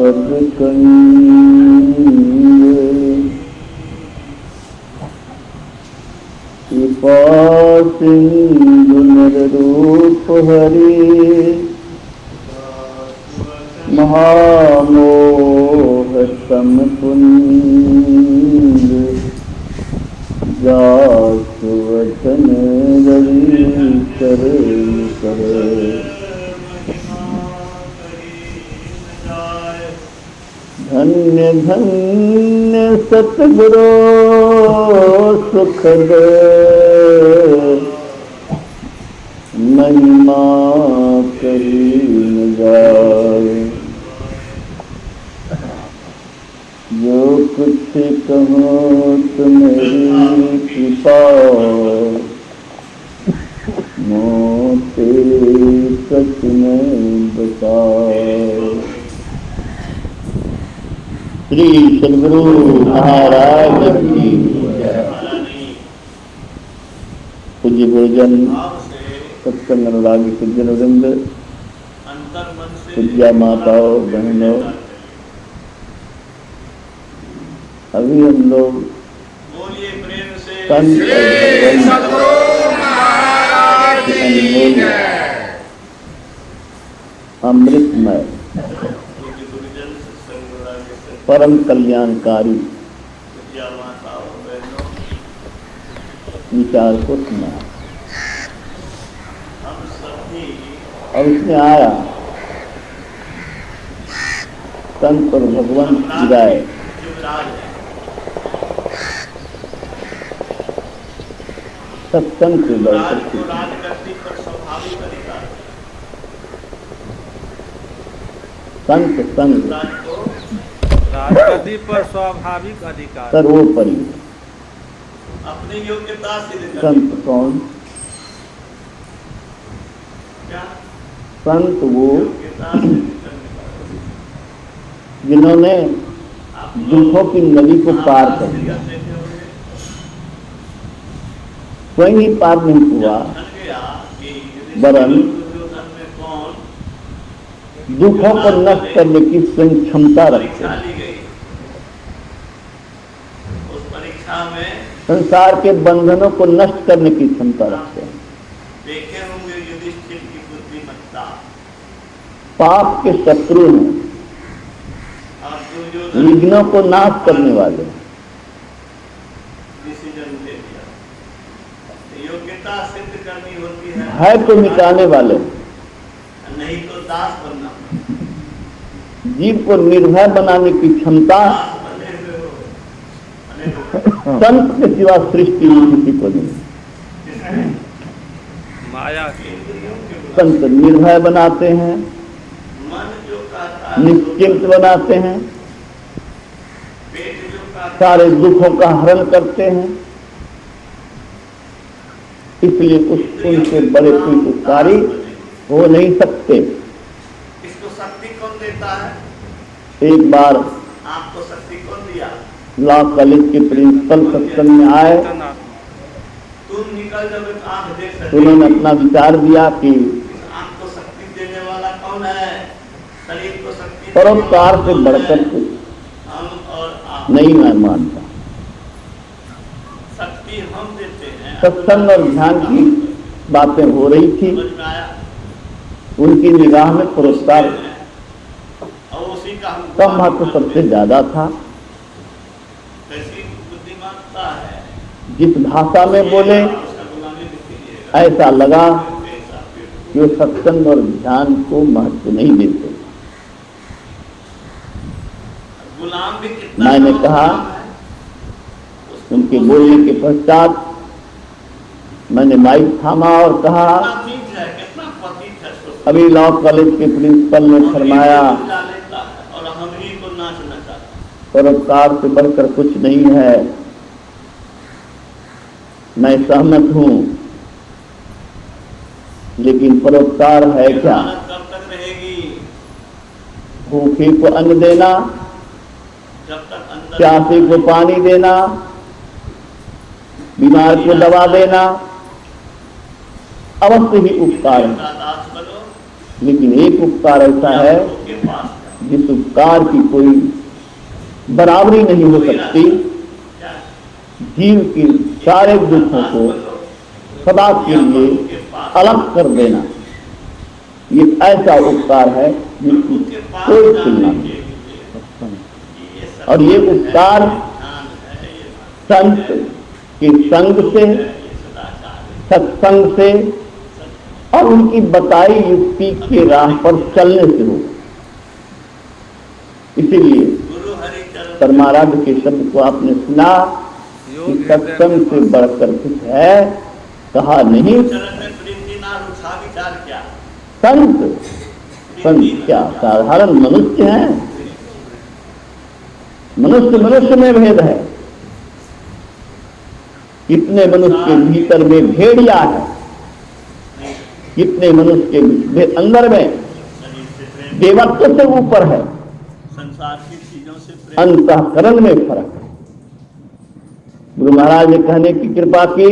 सब कृपा सिंधु रूप हरि महामोह समपुंज जासु वचन रवि कर धन्य धन्य सतगुरो सुखद महिमा कही न जाए। जो कुछ कहो तुम्हारी कृपा मोते सच में बताओ। श्री सद्गुरु महाराज की पूज्य गुरुजन सत्संग अनुरागी सज्जन वृंद, पूज्या माताओं बहनों, अभी हम लोग संत अमृतमय परम कल्याणकारी विचार को सुना और उसमें आया संत और भगवान की राय। सत्संग से बढ़कर संत संग राजगद्दी पर स्वाभाविक अधिकार सर्वोपरि अपनी योग्यता से संत कौन? संत वो जिन्होंने दुखों की नदी को पार कर दिया, स्वयं ही पार नहीं हुआ, वरन दुखों को नष्ट करने की स्वयं क्षमता रखते हैं। संसार के बंधनों को नष्ट करने की क्षमता रखते हैं। देखे होंगे युधिष्ठिर की बुद्धिमत्ता। पाप के शत्रु हैं, विघ्नों को नाश करने वाले, डिसीजन ले लिया। योग्यता सिद्ध करनी होती है तो मिटाने वाले, नहीं तो दास बनना। जीव को निर्भय बनाने की क्षमता संत के सिवा सृष्टि में किसी को नहीं। माया संत निर्भय बनाते हैं, निश्चिंत बनाते हैं, सारे दुखों का हरण करते हैं। इसलिए उनसे बड़े कोई उपकारी हो नहीं सकते। इसको शक्ति कौन देता है? एक बार आपको शक्ति कौन दिया? लॉ कॉलेज के प्रिंसिपल सत्संग में आए, तुम निकल जब आंख देख सकते, उन्होंने अपना विचार दिया कि आंख को शक्ति देने वाला कौन है? शरीर को शक्ति परोपकार से बढ़कर कुछ हम और आप नहीं मैं मानता। शक्ति हम देते हैं। सत्संग और ध्यान की बातें हो रही थी, उनकी निगाह में पुरस्कार का महत्व सबसे ज्यादा था। जिस भाषा में बोले ऐसा लगा कि वो सत्संग और ध्यान को महत्व नहीं देते। मैंने कहा, उनके बोलने के पश्चात मैंने माइक थामा और कहा, अभी लॉ कॉलेज के प्रिंसिपल ने फरमाया परोपकार से बढ़कर कुछ नहीं है। मैं सहमत हूं, लेकिन परोपकार है क्या? भूखे को अन्न देना, प्यासे को पानी देना, बीमार को दवा देना अवश्य ही उपकार है, लेकिन एक उपकार ऐसा है जिस उपकार की कोई बराबरी नहीं हो सकती, जीव के सारे दुखों को सदा के लिए अलग कर देना, ये ऐसा उपकार है जिसकी कोई तुलना नहीं। और ये उपकार संत के संग से, सत्संग से और उनकी बताई युक्ति के राह पर चलने से हो। इसीलिए परमाराध्य के शब्द को आपने सुना कि सत्संग से बढ़कर कुछ है, कहा नहीं। संत क्या साधारण मनुष्य हैं? मनुष्य में भेद है। कितने मनुष्य के भीतर में भेड़िया है, कितने मनुष्य के अंदर में देवत्व से ऊपर है। संसार की चीजों से अंतःकरण में फर्क है। गुरु महाराज ने कहने की कृपा की,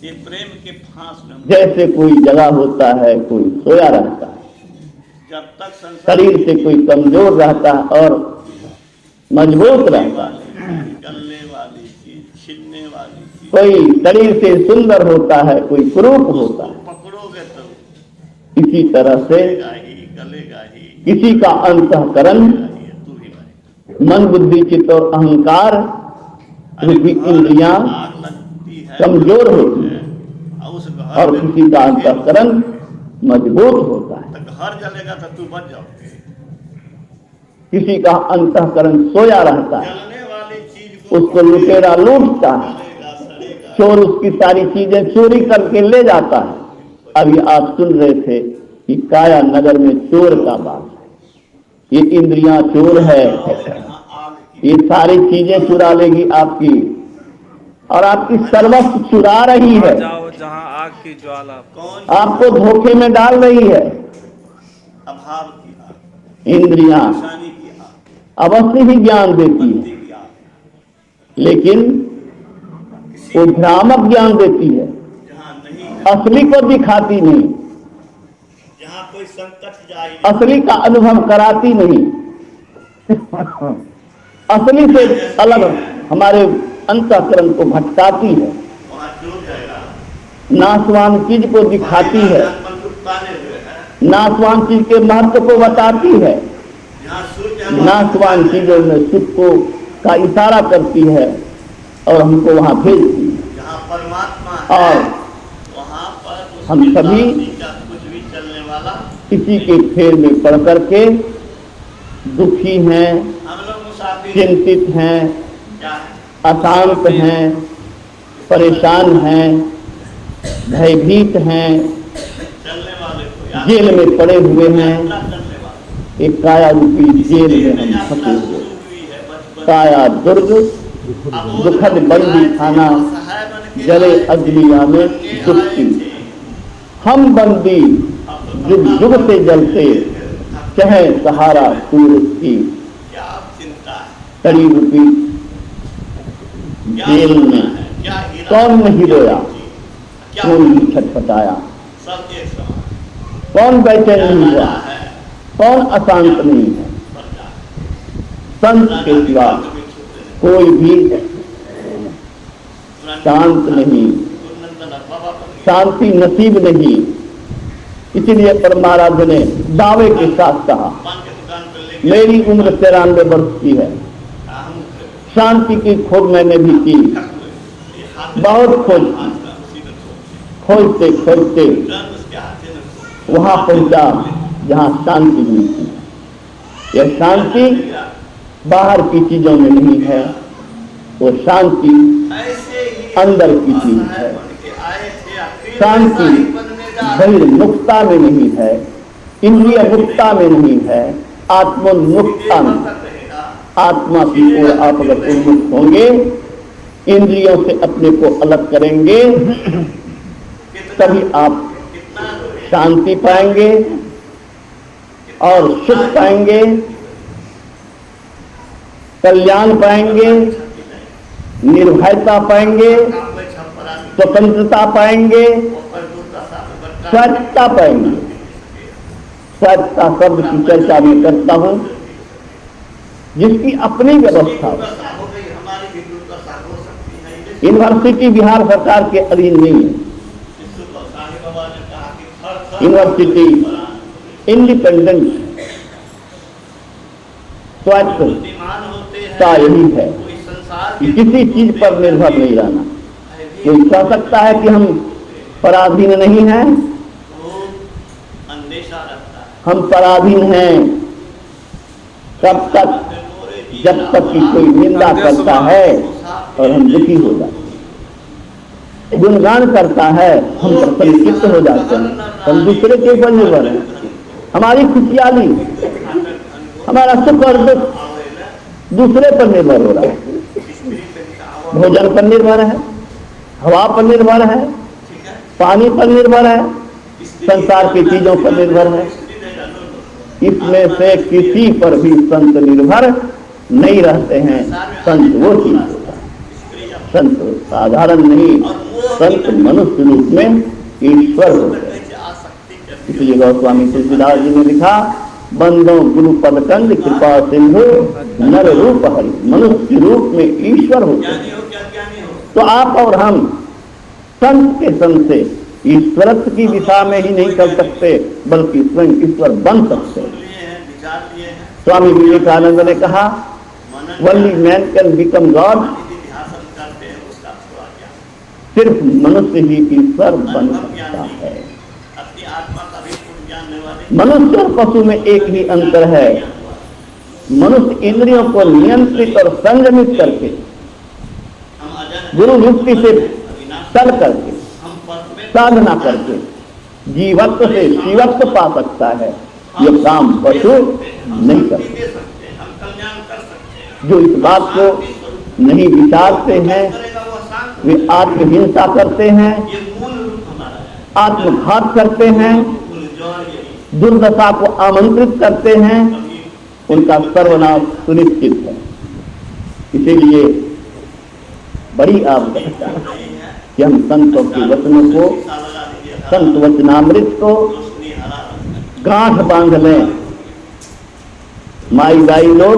ये प्रेम के फांस में जैसे कोई जगा होता है, कोई सोया रहता है, जब तक संसार शरीर से कोई कमजोर रहता है और मजबूत रहता है, निकलने वाली चीज, छिनने वाली चीज, कोई शरीर से सुंदर होता है, कोई कुरूप होता है। पकड़ोगे तो इसी तरह से गलेगा ही, किसी का अंतःकरण, तू ही भाई मन, बुद्धि, चित्त और अहंकार रूपी इंद्रियां कमजोर होती है उस और किसी का अंतःकरण मजबूत होता है। घर जलेगा तो तू बच जाओ। किसी का अंतःकरण सोया रहता है, जलने वाली चीज को उसको लुटेरा लूटता है, चोर उसकी सारी चीजें चोरी करके ले जाता है। अभी आप सुन रहे थे कि काया नगर में चोर का बात है। ये इंद्रियां चोर है, ये सारी चीजें चुरा लेगी आपकी और आपकी सर्वस्व चुरा रही है। जाओ जहां आग की ज्वाला, आपको धोखे में डाल रही है। अभाव की आग, इंद्रियां परेशानी की आग, अवश्य ही ज्ञान देती है, की आग, लेकिन वो भ्रामक ज्ञान देती है, जहाँ नहीं है, असली को दिखाती नहीं, जहाँ कोई संकट जाए, असली का अनुभव कराती नहीं, असली से अलग हमारे अंतःकरण को भटकाती है, वहाँ चूक जाएगा। नाशवान चीज को दिखाती है, नाशवान चीज के महत्व को बताती है, जहाँ सूर्य नाशवान चीजों में सुख को का इशारा करती है और हमको वहां भेजती है। जहाँ परमात्मा है, और वहाँ पर हम सभी कुछ भी चलने वाला, इसी के फेर में पड़ करके दुखी हैं, हम लोग मुसाफिर चिंतित हैं, क्या है, अशांत हैं, परेशान हैं, भयभीत हैं, चलने वाले को जेल में पड़े हुए हैं। यात्रा करने वाले, एक काया रूपी जेल में हम फंसे हुए, काया दुर्ग दुखद बंदी खाना, जले अग्निया में दुखी। हम बंदी जुग जुग से जलते, चाहे सहारा सूरज की। क्या चिंता है, कड़ी रूपी जेल में क्या हीरा, कौन नहीं रोया, क्या कौन नहीं छटपटाया, सब एक समान कौन बैठे नहीं हुआ, है, कौन अशांत नहीं है। संत के सिवा कोई भी शांत नहीं, शांति नसीब नहीं। इसलिए परमाराध्य ने दावे के साथ कहा, मेरी उम्र 93 वर्ष की है, शांति की खोज मैंने भी की, बहुत खोज की, खोजते खोजते वहां पहुंचा जहां शांति मिलती है। यह शांति बाहर की चीजों में नहीं है, वो शांति अंदर की चीज है। शांति बहिर्मुखता में नहीं है, इंद्रिय मुक्ता में नहीं है, आत्मोन्मुखता में। आत्मा की ओर आप अगर उन्मुख होंगे, इंद्रियों से अपने को अलग करेंगे, तभी आप शांति पाएंगे और सुख पाएंगे, कल्याण पाएंगे, निर्भयता पाएंगे, स्वतंत्रता पाएंगे, स्वच्छता पाएंगे। स्वच्छता शब्द की चर्चा मैं करता हूँ जिसकी अपनी व्यवस्था हो। दुर्दशा हो गई, हमारी भी दुर्दशा हो सकती है। यूनिवर्सिटी बिहार सरकार के अधीन नहीं है। साईं बाबा ने कहा कि हर यूनिवर्सिटी इंडिपेंडेंट स्वायत्त बुद्धिमान होते हैं, का यही है कोई संसार कि किसी चीज पर निर्भर नहीं रहना। कोई कह सकता है कि हम पराधीन नहीं हैं, वो अंदेशा रखता है। हम पराधीन हैं कब तक, जब तक कि कोई निंदा करता है और हम दुखी हो जाते हैं, गुणगान करता है हम प्रसन्नचित्त हो जाते हैं। हम दूसरे के ऊपर निर्भर हैं। हमारी खुशहाली, हमारा सुख और दुख दूसरे पर निर्भर हो रहा है। भोजन पर निर्भर है, हवा पर निर्भर है, पानी पर निर्भर है, संसार की चीजों पर निर्भर है। इसमें से किसी पर भी संत निर्भर नहीं रहते हैं। संत वो चीज होता है, संत साधारण नहीं, संत मनुष्य रूप में ईश्वर होते हैं। इसलिए गोस्वामी तुलसीदास जी ने लिखा, बंदो गुरु पदकंद कृपा सिंधु नर रूप हरि, मनुष्य रूप में ईश्वर होते हैं। तो आप और हम संत के संग से ईश्वरत्व की दिशा में ही नहीं चल सकते, बल्कि स्वयं ईश्वर बन सकते हैं। स्वामी विवेकानंद ने कहा, only man can become God, सिर्फ मनुष्य ही ईश्वर बन सकता है। मनुष्य और पशु में एक ही अंतर है, मनुष्य इंद्रियों को नियंत्रित और संयमित करके गुरु युक्ति से चल करके साधना करके जीवत्व से शिवत्व पा सकता है। ये काम पशु नहीं करते। जो इस बात को नहीं विचारते हैं वे आत्महिंसा करते हैं, आत्मघात करते हैं, दुर्दशा को आमंत्रित करते हैं, उनका सर्वनाश सुनिश्चित है। इसीलिए बड़ी आवश्यकता है कि हम संतों के वचनों को, संत वचनामृत को गांठ बांध लें। माई दाई लोग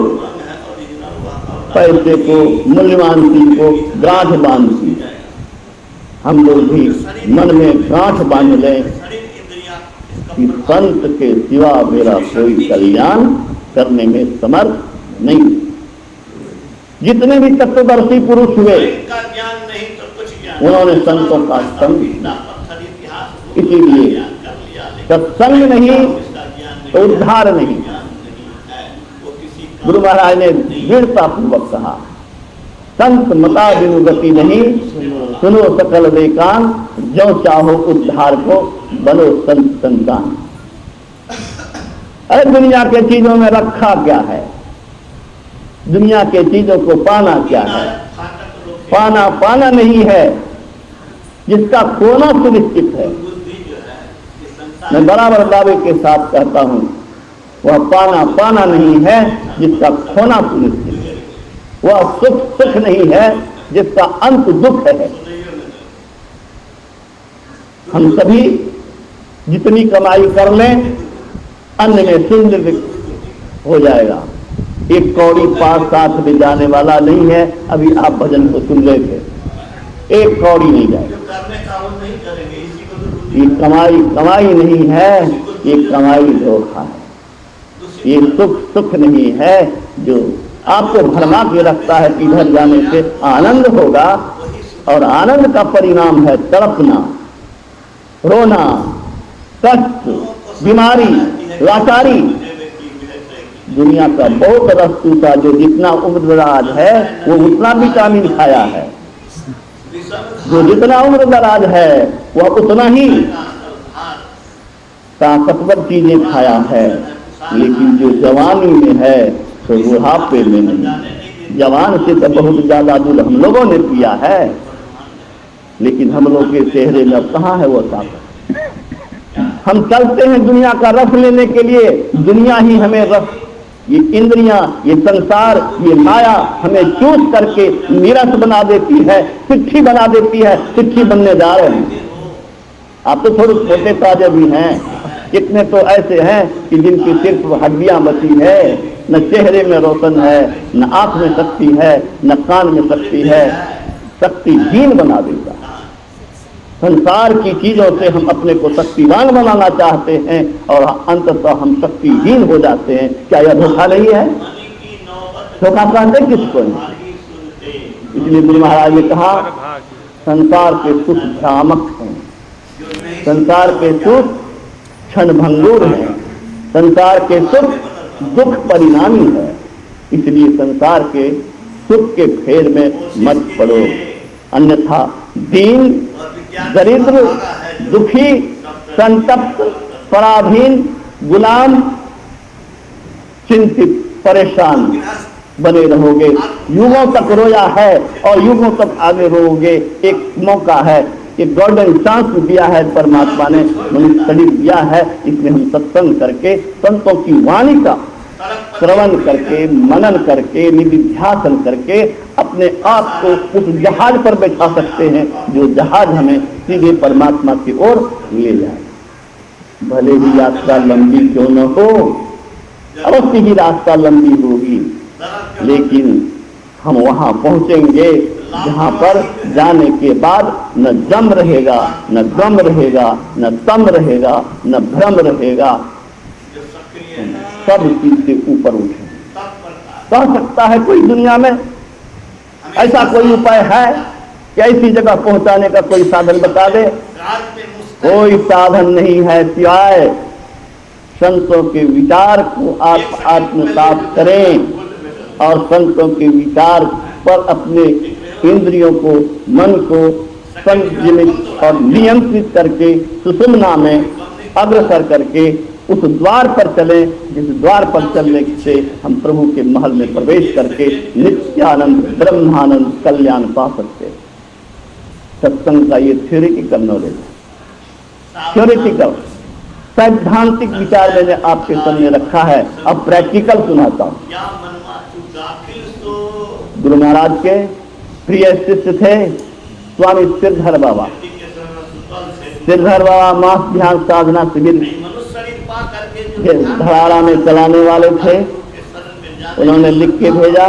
पैसे को, मूल्यवान चीज को गांठ बांधती, हम लोग भी मन में गांठ बांध लें कि संत के सिवा मेरा कोई कल्याण करने में समर्थ नहीं। जितने भी तत्वदर्शी पुरुष हुए उन्होंने संतों का संग किया। इसीलिए सत्संग नहीं तो उद्धार नहीं। गुरु महाराज ने दृढ़ता पूर्वक कहा, संत मता बिनु गति नहीं, सुनो सकल वेकान, जो चाहो उद्धार को बनो संत संतान। अरे दुनिया के चीजों में रखा क्या है, दुनिया के चीजों को पाना क्या है? पाना नहीं है, जिसका खोना सुनिश्चित है। मैं बराबर दावे के साथ कहता हूं, वह पाना नहीं है जिसका खोना सुनिश्चित है। वह सुख नहीं है जिसका अंत दुख है। हम सभी जितनी कमाई कर लें, अन्न में शून्य हो जाएगा। एक कौड़ी पास साथ में जाने वाला नहीं है। अभी आप भजन को सुन रहे थे, एक कौड़ी नहीं जाएगा। ये कमाई नहीं है, ये कमाई धोखा है। ये सुख नहीं है जो आपको भरमा के रखता है कि इधर जाने से आनंद होगा, और आनंद का परिणाम है तड़पना, रोना, कष्ट, बीमारी, लाचारी। दुनिया का बहुत वस्तु था जो जितना उम्रदराज है वो उतना विटामिन खाया है, जो जितना उम्रदराज है वह उतना ही ताकतवर चीजें खाया है। लेकिन जो जवानी में है तो बुढ़ापे में नहीं। जवान से तो बहुत ज्यादा दूध हम लोगों ने पिया है, लेकिन हम लोग के चेहरे में अब कहाँ है वो ताकत। हम चलते हैं दुनिया का रस लेने के लिए, दुनिया ही हमें रस, ये इंद्रियां, ये संसार, ये माया हमें चूस करके नीरस बना देती है, चिट्ठी बना देती है। चिट्ठी बनने जा रहे हैं। आप तो थोड़े छोटे ताजे भी हैं, कितने तो ऐसे हैं कि जिनकी सिर्फ हड्डियां बची है, न चेहरे में रोशन है, न आंख में शक्ति है, न कान में शक्ति है, शक्तिहीन बना देगा। संसार की चीजों से हम अपने को शक्तिवान बनाना चाहते हैं और अंततः हम शक्तिहीन हो जाते हैं। क्या यह धोखा नहीं है? धोखा कहते किसको है? इसलिए गुरु महाराज ने कहा संसार के सुख भ्रामक हैं, संसार के सुख क्षणभंगुर हैं, संसार के सुख दुख परिणामी है। इसलिए संसार के सुख के फेर में मत पड़ो, अन्यथा दीन, दरिद्र, दुखी, संतप्त, पराधीन, गुलाम, चिंतित, परेशान बने रहोगे। युगों तक रोया है और युगों तक आगे रोओगे। एक मौका है, एक गोल्डन चांस दिया है परमात्मा ने, मनुष्य शरीर दिया है। इसमें हम सत्संग करके, संतों की वाणी का श्रवण करके, मनन करके, निधिध्यासन करके अपने आप को उस जहाज पर बैठा सकते हैं जो जहाज हमें सीधे परमात्मा की ओर ले जाए। भले ही यात्रा लंबी क्यों न हो, अवश्य ही रास्ता लंबी होगी, लेकिन हम वहां पहुंचेंगे जहां पर जाने के बाद न जम रहेगा, न गम रहेगा, न तम रहेगा, न भ्रम रहेगा। सब चीज से ऊपर उठे। कह सकता है कोई दुनिया में ऐसा कोई उपाय है कि ऐसी जगह पहुंचाने का कोई साधन बता दे? कोई साधन नहीं है सिवाय संतों के विचार को आप आत्मसात करें और संतों के विचार पर अपने इंद्रियों को, मन को संयमित और नियंत्रित करके सुषुम्ना में अग्रसर करके उस द्वार पर चलें जिस द्वार पर चलने से हम प्रभु के महल में प्रवेश करके नित्यानंद, ब्रह्मानंद, कल्याण पा सकते हैं। सत्संग का ये थ्योरेटिकल नॉलेज है, थ्योरेटिकल सैद्धांतिक विचार मैंने आपके सामने रखा है। अब प्रैक्टिकल सुनाता हूँ। गुरु महाराज के प्रिय शिष्य थे स्वामी सिरधर बाबा। सिरधर बाबा मास ध्यान साधना शिविर धड़ारा में चलाने वाले थे। उन्होंने लिख के भेजा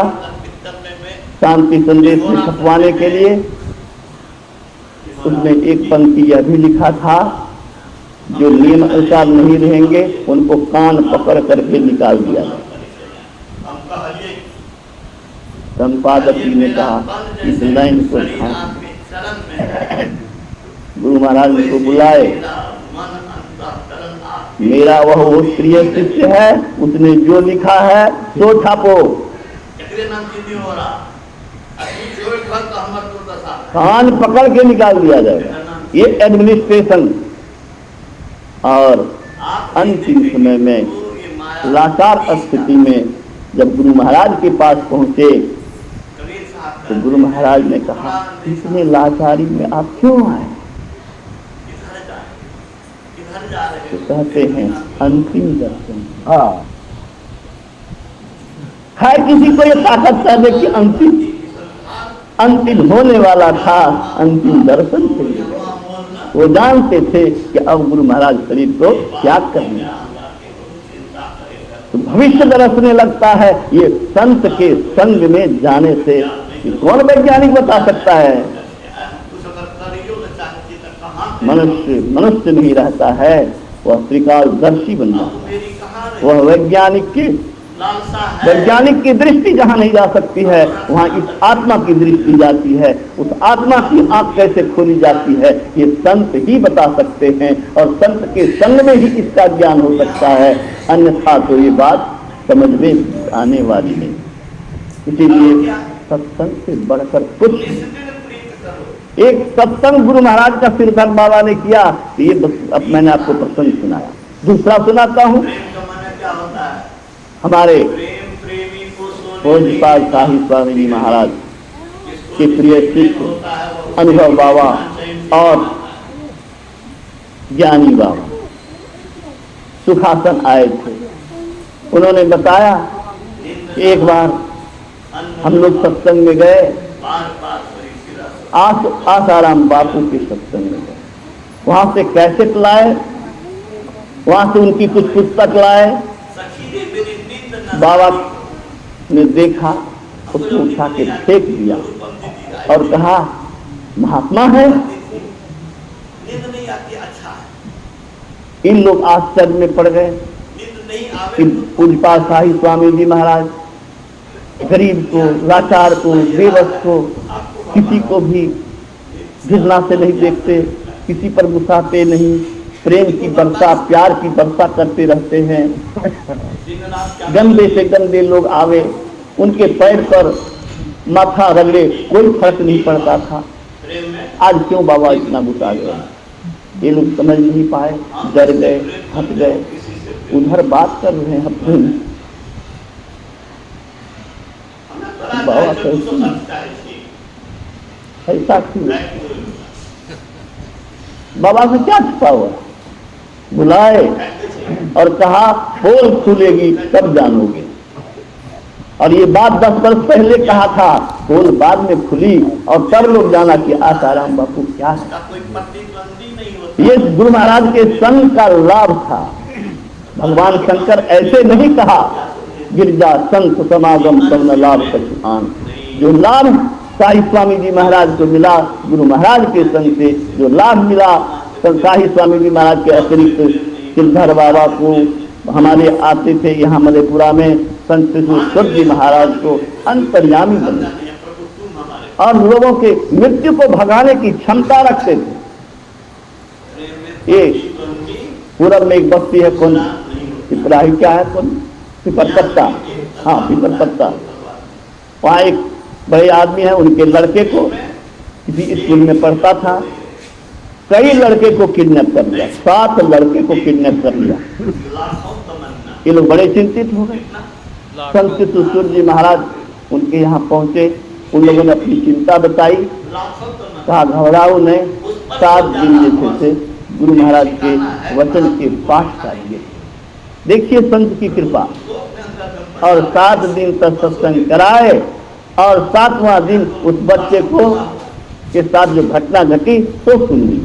शांति संदेश में छपवाने के लिए। उसमें एक पंक्ति यह भी लिखा था, जो नियम अनुसार नहीं रहेंगे उनको कान पकड़ करके निकाल दिया जाए। संपादक जी ने कहा इस लाइन को गुरु महाराज को बुलाए। मेरा वह प्रिय शिष्य है, उसने जो लिखा है सो छापो। कान पकड़ के निकाल दिया जाएगा। ये एडमिनिस्ट्रेशन। और अंतिम समय में लाचार स्थिति में जब गुरु महाराज के पास पहुंचे तो गुरु महाराज ने कहा इतने लाचारी में आप क्यों आए? तो कहते हैं अंतिम दर्शन। हाँ है किसी को ये ताकत करने की अंतिम होने वाला था, अंतिम दर्शन के लिए वो जानते थे कि अब गुरु महाराज शरीर को त्याग करने। तो भविष्य दर्शने लगता है ये संत के संग में जाने से। कौन वैज्ञानिक बता सकता है? मनुष्य नहीं रहता है, वह त्रिकालदर्शी बन जाता है। वह वैज्ञानिक की दृष्टि जहां नहीं जा सकती है वहां इस आत्मा की दृष्टि जाती है। उस आत्मा की आंख कैसे खोली जाती है ये संत ही बता सकते हैं और संत के संग में ही इसका ज्ञान हो सकता है, अन्यथा तो ये बात समझ में आने वाली नहीं। इसीलिए सत्संग से बढ़कर कुछ। एक सत्संग गुरु महाराज का सिरधर बाबा ने किया, ये अब मैंने आपको प्रसंग सुनाया। दूसरा सुनाता हूँ। हमारे पूज्यपाद साहिब स्वामी जी महाराज के प्रिय शिष्य अनुभव बाबा और ज्ञानी बाबा सुखासन आए थे। उन्होंने बताया कि एक बार हम लोग सत्संग में गए, आसाराम बापू के सत्संग में गए। वहां से कैसेट लाए, वहां से उनकी कुछ पुस्तक लाए। सखी रे मेरी नींद न बाबा ने देखा, उसको उठा के फेंक दिया और कहा महात्मा है। नींद नहीं आती, अच्छा है। इन लोग आश्चर्य में पड़ गए नींद नहीं आवे कि पूज्यपाद शाही स्वामी जी महाराज गरीब को, लाचार को, बेबस को, किसी को भी घृणा से नहीं देखते, किसी पर गुस्साते नहीं, प्रेम की वर्षा, प्यार की वर्षा करते रहते हैं। गंदे से गंदे लोग आवे, उनके पैर पर माथा रगड़े, कोई फर्क नहीं पड़ता था। आज क्यों बाबा इतना गुस्सा गए? ये लोग समझ नहीं पाए, डर गए, हट गए। उधर बात कर रहे हैं अपने बाबा कैसे, ऐसा क्यों? बाबा से क्या छुपा हुआ? बुलाए और कहा पोल खुलेगी तब जानोगे। और ये बात 10 वर्ष पहले कहा था, पोल बाद में खुली और तब लोग जाना कि आसाराम बापू क्या है। ये गुरु महाराज के संग का लाभ था। भगवान शंकर ऐसे नहीं कहा गिरजा संत समागम तब न लाभ सचुआन। जो लाभ शाही स्वामी जी महाराज को मिला, गुरु महाराज के संग से जो लाभ मिला, शाही स्वामी जी महाराज के अतिरिक्त सिद्धर बाबा को हमारे आते थे यहाँ मधेपुरा में, संत सूर्य जी महाराज को अंतर्यामी बने और लोगों के मृत्यु को भगाने की क्षमता रखते थे। ये पूरब में एक बस्ती है, कौन पिपराही क्या है, कौन पिपर पत्ता, हाँ पिपर पत्ता। वहाँ एक बड़े आदमी है, उनके लड़के को किसी स्कूल में पढ़ता था, कई लड़के को किडनैप कर लिया, 7 लड़के को किडनैप कर लिया। ये लोग बड़े चिंतित हो गए। संत सूर्य जी महाराज उनके यहाँ पहुंचे, उन लोगों ने अपनी चिंता बताई, कहा घबराओ नहीं, 7 दिन जैसे थे गुरु महाराज के वचन के पाठ चाहिए। देखिए संत की कृपा। और 7 दिन तक सत्संग कराए और 7वां दिन उस बच्चे को के साथ जो घटना घटी तो सुन ली।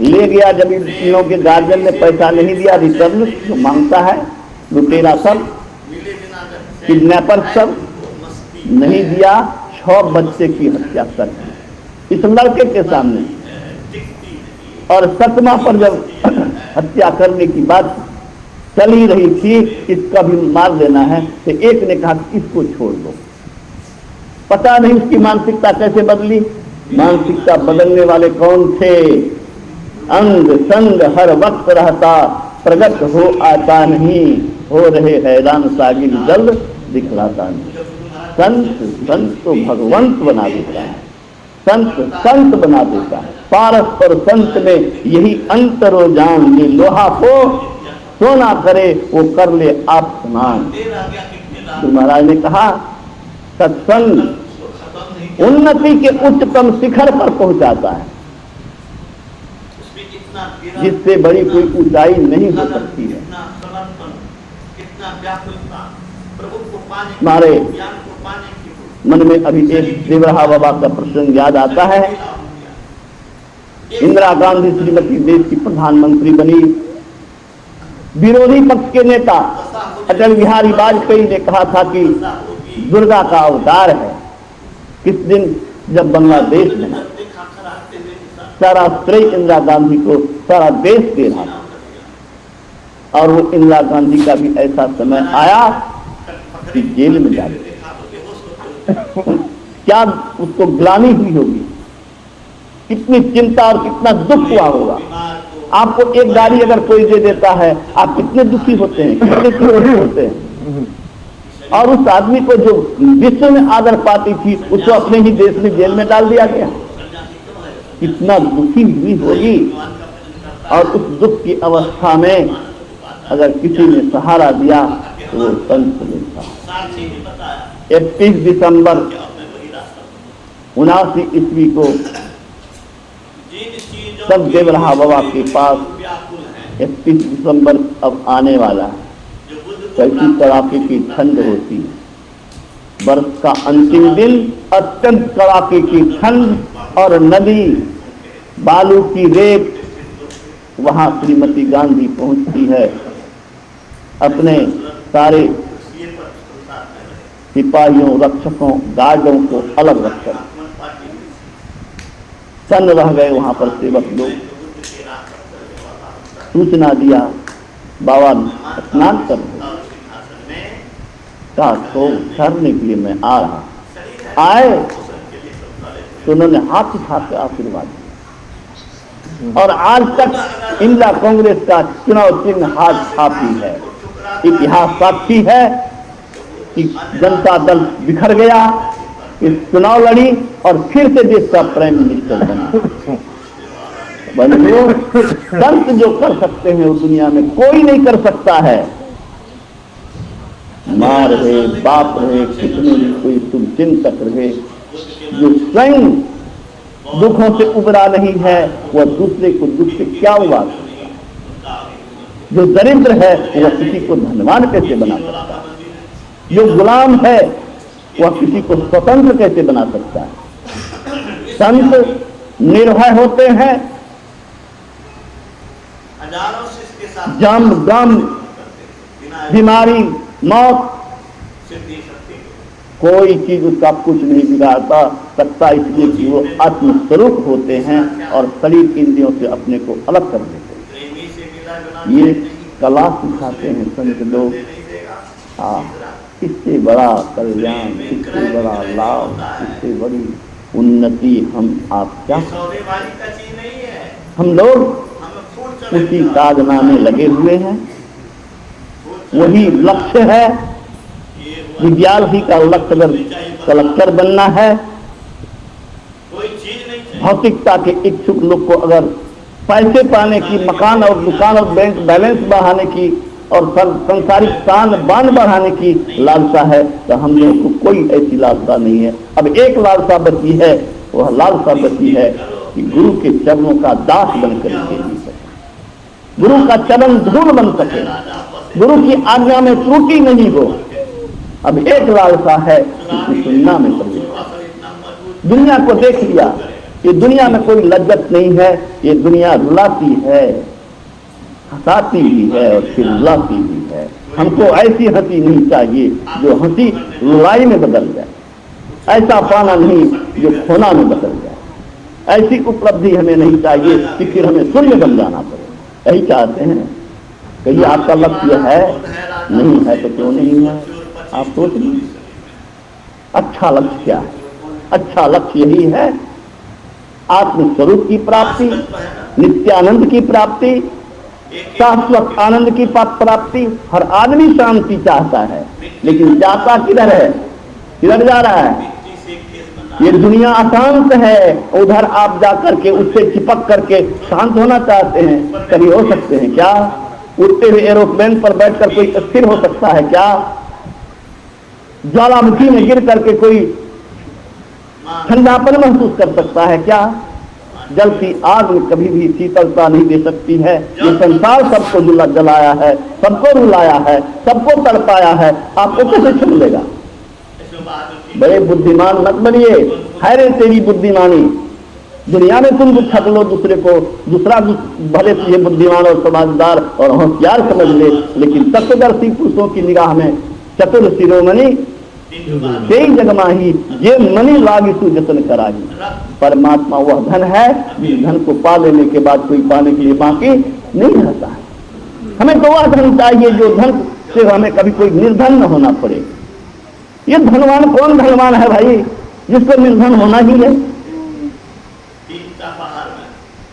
ले गया, जब इन लोगों के गार्जियन ने पैसा नहीं दिया, रिटर्न जो मांगता है, लुटेरा सब, किडनैपर सब नहीं दिया, 6 बच्चे की हत्या कर दी इस लड़के के सामने। और 7वां पर जब हत्या करने की बात चल ही रही थी, इसका भी मार देना है, तो एक ने कहा इसको छोड़ दो। पता नहीं उसकी मानसिकता कैसे बदली। मानसिकता बदलने वाले कौन थे? अंग संग हर वक्त रहता, प्रगट हो आता नहीं, हो रहे हैरान सागिर जल्द दिखलाता नहीं। संत तो भगवंत बना देता है, संत संत बना देता है। पारस और संत में यही अंतरो जान, ये लोहा को सोना करे वो कर ले आप स्नान। तो महाराज ने कहा सत्संग उन्नति के उच्चतम शिखर पर पहुंचाता है, जिससे बड़ी कोई ऊंचाई नहीं हो सकती है। हमारे मन में अभी एक देवरहा बाबा का प्रसंग याद आता है। इंदिरा गांधी श्रीमती देश की प्रधानमंत्री बनी, विरोधी पक्ष के नेता अटल बिहारी वाजपेयी ने कहा था कि दुर्गा का अवतार है। किस दिन जब बांग्लादेश में सारा श्रेय इंदिरा गांधी को सारा देश दे रहा था, और वो इंदिरा गांधी का भी ऐसा समय आया कि जेल में जा गए। क्या उसको ग्लानि हुई होगी, कितनी चिंता और कितना दुख हुआ होगा। आपको एक गाड़ी अगर कोई दे देता है, आप कितने दुखी होते हैं, कितने क्रोधित होते हैं। और उस आदमी को जो विश्व में आदर पाती थी, उसको अपने ही देश में जेल में डाल दिया गया। कितना दुखी हुई होगी। और उस दुख की अवस्था में अगर किसी ने सहारा दिया तो वो संत था। 31 दिसंबर 79 ईस्वी को सब देवरहा बाबा के पास 31 दिसंबर अब आने वाला है। कैसी कड़ाके की ठंड होती है, वर्ष का अंतिम दिन, अत्यंत कड़ाके की ठंड और नदी, बालू की रेत, वहां श्रीमती गांधी पहुंचती है, अपने सारे सिपाहियों, रक्षकों, गार्डों को अलग रखकर। सन रह गए वहां पर सेवक लोग। सूचना दिया बाबा स्नान कर कहा तो ठहरने के लिए मैं आ रहा। आए तो उन्होंने हाथ उठा के आशीर्वाद दिया और आज तक इंदिरा कांग्रेस का चुनाव चिन्ह हाथ छापी है। इतिहास साक्षी है कि जनता दल बिखर गया, इस चुनाव लड़ी और फिर से देश का प्राइम मिनिस्टर बना। बंधुओं, संत जो कर सकते हैं वो दुनिया में कोई नहीं कर सकता है। माँ रहे, बाप रहे, कितने भी कोई शुभचिंतक रहे, जो स्वयं दुखों से उबरा नहीं है वह दूसरे को दुख से क्या उबार सकता है। जो दरिद्र है वह किसी को धनवान कैसे बना सकता है। जो गुलाम है वह किसी को स्वतंत्र कैसे बना सकता है। संत निर्भय होते हैं। जम गम बीमारी मौत कोई चीज उसका कुछ नहीं बिगाड़ता सकता, इसलिए कि वो आत्मस्वरूप होते हैं और शरीर इंद्रियों से अपने को अलग कर देते हैं। ये कला सिखाते हैं संत लोग। इससे बड़ा कल्याण, इससे बड़ा लाभ, इससे बड़ी उन्नति हम आप क्या, हम लोग उसी साधना में लगे हुए हैं। वही लक्ष्य है। विद्यार्थी का लक्ष्य अगर कलेक्टर बनना है, भौतिकता के इच्छुक लोग को अगर पैसे पाने की, मकान और दुकान और बैंक बैलेंस बढ़ाने की और संसारिक शान बान बढ़ाने की लालसा है तो हम लोग को कोई ऐसी लालसा नहीं है। अब एक लालसा बची है, वह लालसा बची है कि गुरु के चरणों का दास बनकर जी सके, गुरु का चरण धूल बन सके, गुरु की आज्ञा में त्रुटि नहीं हो। अब एक लालसा है कि दुनिया में प्रवेश। दुनिया को देख लिया, ये दुनिया में कोई लज्जत नहीं है। ये दुनिया रुलाती है, हंसाती भी है और फिर रुलाती भी है। हमको ऐसी हंसी नहीं चाहिए जो हंसी रुलाई में बदल जाए, ऐसा पाना नहीं जो खोना में बदल जाए। ऐसी उपलब्धि हमें नहीं चाहिए कि फिर हमें शून्य बन जाना पड़े। यही चाहते हैं। कहीं आपका लक्ष्य है, नहीं है तो क्यों नहीं है, आप सोच लीजिए। अच्छा लक्ष्य क्या है? अच्छा लक्ष्य यही है आत्मस्वरूप की प्राप्ति, नित्यानंद की प्राप्ति, शाश्वत आनंद की प्राप्ति। हर आदमी शांति चाहता है, लेकिन चाहता किधर है, किधर जा रहा है? ये दुनिया अशांत है, उधर आप जाकर के उससे चिपक करके शांत होना चाहते हैं। कभी हो सकते हैं क्या? उड़ते हुए एरोप्लेन पर बैठकर कोई स्थिर हो सकता है क्या? ज्वालामुखी में गिर करके कोई ठंडापन महसूस कर सकता है क्या? जलती आग में कभी भी शीतलता नहीं दे सकती है। ये संसार सबको जलाया है, सबको रुलाया है, सबको तड़पाया है, आपको कैसे छू लेगा? बड़े बुद्धिमान मत बनिए, है रे तेरी बुद्धिमानी। दुनिया में तुम छक लो दूसरे को, दूसरा भले तुझे बुद्धिमान और समझदार और होशियार समझ ले, लेकिन तत्वदर्शी पुरुषों की निगाह में चतुर शिरोमणि तेई जगमाही ये मणि लागी तू जतन कराही। परमात्मा वह धन है जिस धन को पा लेने के बाद कोई पाने के लिए बाकी नहीं रहता है। हमें तो वह धन चाहिए जो धन से हमें कभी कोई निर्धन न होना पड़े। ये धनवान कौन धनवान है भाई, जिसको निर्धन होना ही है?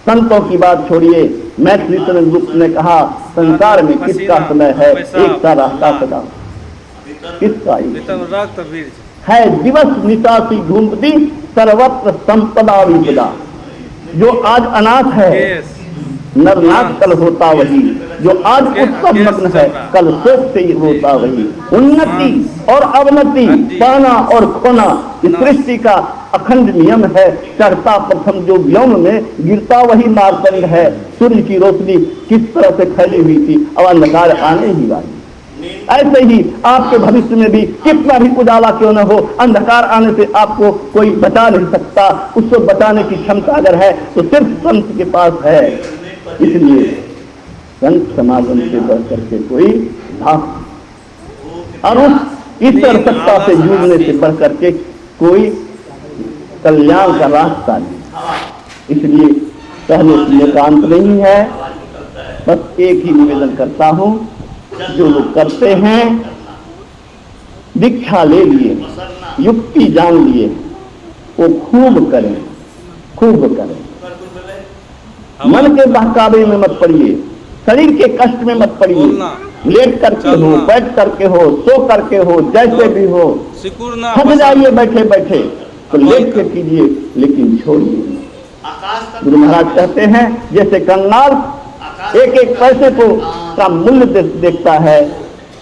संतों की बात छोड़िए, मैथिली गुप्त ने कहा संसार में किसका समय है एक सा रहता सदा, किसका है दिवस निशासी घूमती सर्वत्र संपदा विपदा। जो आज अनाथ है नरनाथ कल होता वही, जो आज उत्सव मग्न है कल शोक से होता वही। उन्नति और अवनति, पाना और खोना इस सृष्टि का अखंड नियम है। चढ़ता प्रथम जो व्योम में गिरता वही मार्तंड है। सूर्य की रोशनी किस तरह से फैली हुई थी, अब अंधकार आने ही वाली। ऐसे ही आपके भविष्य में भी कितना भी उजाला क्यों न हो, अंधकार आने से आपको कोई बचा नहीं सकता। उसको बचाने की क्षमता अगर है तो सिर्फ संत के पास है। इसलिए संत समागम से बढ़ करके कोई लाभ और उस ईश्वर सत्ता से जुड़ने से बढ़ करके कोई कल्याण का रास्ता नहीं। इसलिए पहले एकांत नहीं है। बस एक ही निवेदन करता हूं, जो लोग करते हैं दीक्षा ले लिए, युक्ति जान लिए, वो खूब करें, खूब करें। मन के बहकावे में मत पड़िए, शरीर के कष्ट में मत पड़िए। लेट करके हो, बैठ करके हो, सो करके हो, जैसे भी हो, थक जाइए बैठे बैठे तो लेट के कीजिए, लेकिन छोड़िए। गुरु महाराज कहते हैं जैसे कंगाल एक एक पैसे को का मूल्य देखता है,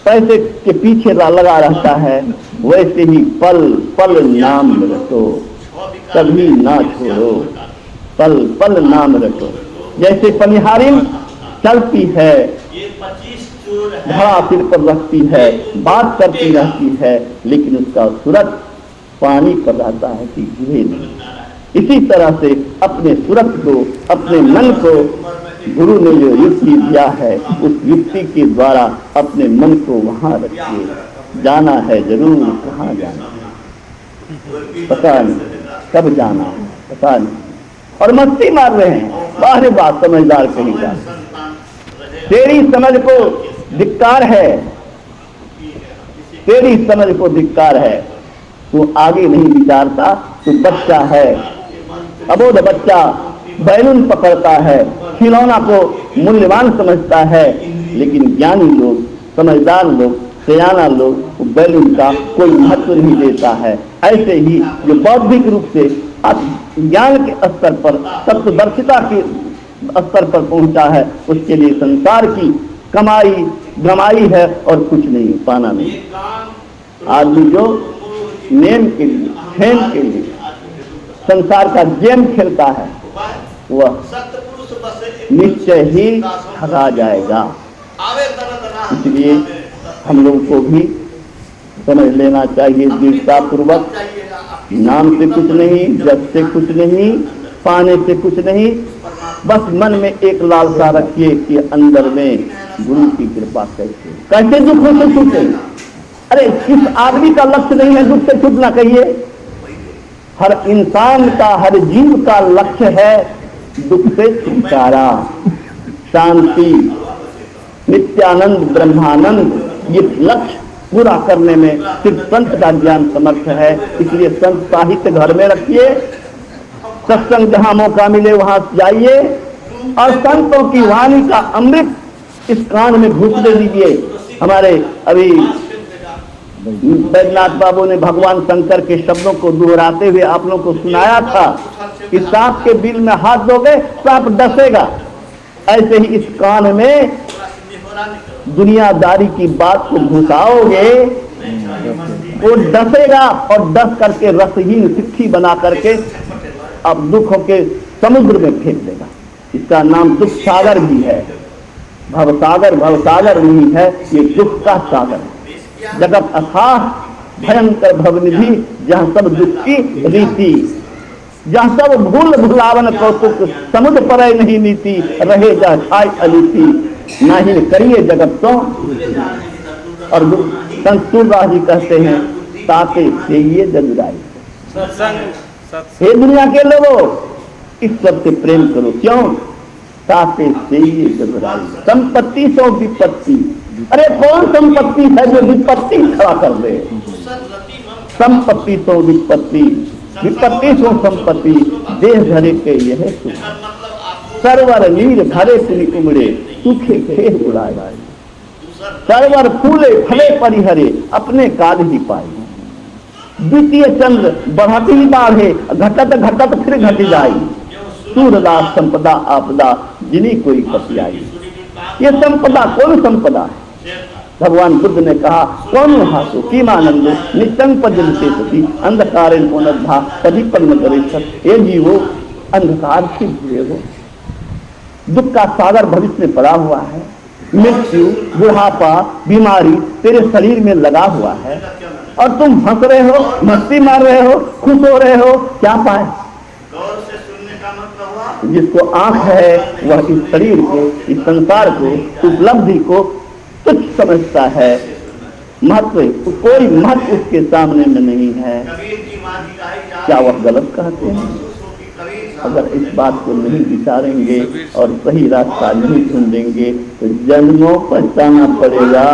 पैसे के पीछे लगा रहता है, वैसे ही पल पल नाम रटो, कभी ना छोड़ो, पल पल नाम रटो। जैसे पनिहारिन चलती है, घड़ा सिर पर रखती है, बात करती रहती है, लेकिन उसका सूरत पानी पर रहता है कि गिरे नहीं। इसी तरह से अपने सूरत को, अपने मन को गुरु ने जो युक्ति दिया है, उस युक्ति के द्वारा अपने मन को वहां रखिए। जाना है जरूर, कहाँ जाना है पता नहीं, कब जाना है पता नहीं, और मस्ती मार रहे हैं। बाहर बात समझदार कहीं का, तेरी समझ को धिक्कार है, तेरी समझ को धिक्कार है। तू आगे नहीं विचारता, तू बच्चा है, अबोध बच्चा बैलून पकड़ता है, खिलौना को मूल्यवान समझता है, लेकिन ज्ञानी लोग, समझदार लोग, सयाना लोग बैलून का कोई महत्व नहीं देता है। ऐसे ही जो बौद्धिक रूप से ज्ञान के स्तर पर, तत्वदर्शिता के स्तर पर पहुंचा है, उसके लिए संसार की कमाई गमाई है और कुछ नहीं, पाना नहीं। आदमी जो नेम के लिए, खेल के लिए संसार का गेम खेलता है, वह निश्चय ही ठगा जाएगा। इसलिए हम लोगों को भी समझ लेना चाहिए दृढ़ता पूर्वक, नाम से कुछ नहीं, जप से कुछ नहीं, पाने से कुछ नहीं, बस मन में एक लालसा रखिए कि अंदर में गुरु की कृपा कैसे दुखों से छूटे। अरे किस आदमी का लक्ष्य नहीं है दुख से छूटना, कहिए? हर इंसान का, हर जीव का लक्ष्य है दुख से छुटकारा, शांति, नित्यानंद, ब्रह्मानंद। ये लक्ष्य पूरा करने में सिर्फ संत का ज्ञान समर्थ है। इसलिए संत साहित्य घर में रखिए, सत्संग जहां मौका मिले वहां जाइए, और संतों की वाणी का अमृत इस कान में घुसने दीजिए। हमारे अभी बैजनाथ बाबू ने भगवान शंकर के शब्दों को दोहराते हुए आप लोगों को सुनाया था कि सांप के बिल में हाथ दोगे सांप डसेगा। ऐसे ही इस कान में दुनियादारी की बात को घुसाओगे, वो डसेगा और डस करके रसहीन चिट्ठी बना करके अब दुखों के समुद्र में फेंक देगा। इसका नाम दुख सागर भी है। भवसागर भवसागर नहीं है, ये दुख का सागर है। जगत अथाह भयंकर भवनिधि, जहाँ सब दुख की रीति, जहाँ सब भूल भुलावन कौतुक, समुद्र पर नहीं नीति, रहे जा खाई अलिति, नाही करिए जगत तो। और संत सूरदास जी कहते हैं ताते से ये जगुराई। हे दुनिया के लोगों, इस सब से प्रेम करो। क्यों? ताते से ये जगुराई। संपत्ति सो विपत्ति। अरे कौन संपत्ति है जो विपत्ति खड़ा कर दे? संपत्ति तो विपत्ति, विपत्ति सो संपत्ति, देह धरे के यह सुख। सरवर नीर भरे पुनि उमड़े, सूखे खेह उड़ाए। सरवर फूले फले परिहरे, अपने काज ही पाए। द्वितीय चंद्र बढ़ती बाढ़े, घटत घटत फिर घट जाई। सूरदास संपदा आपदा, जिन्हीं कोई पति आई। ये संपदा कौन संपदा है? भगवान बुद्ध ने कहा कौन हासो कीमानंदो निसंग से सती अंधकार पुनर्धा परिपन्न करे। ये जीवो अंधकार से जुड़े हो, दुख का सागर भविष्य में पड़ा हुआ है। मृत्यु, बुढ़ापा, बीमारी तेरे शरीर में लगा हुआ है, और तुम हंस रहे हो, मस्ती मार रहे हो, खुश हो रहे हो। क्या पाए? जिसको आंख है वह इस शरीर को, इस संसार को, उपलब्धि को तुच्छ समझता है। महत्व, कोई महत्व उसके सामने में नहीं है। कबीर की माँ की क्या वह गलत कहते हैं? अगर इस बात को नहीं विचारेंगे और सही रास्ता नहीं ढूंढेंगे तो जन्मों पछताना पड़ेगा।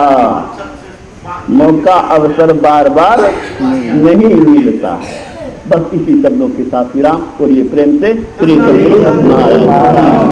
मौका अवसर बार बार नहीं मिलता है। बस इसी शब्दों के साथ विराम। और ये प्रेम से श्री सद्गुरु सत्यनारायण।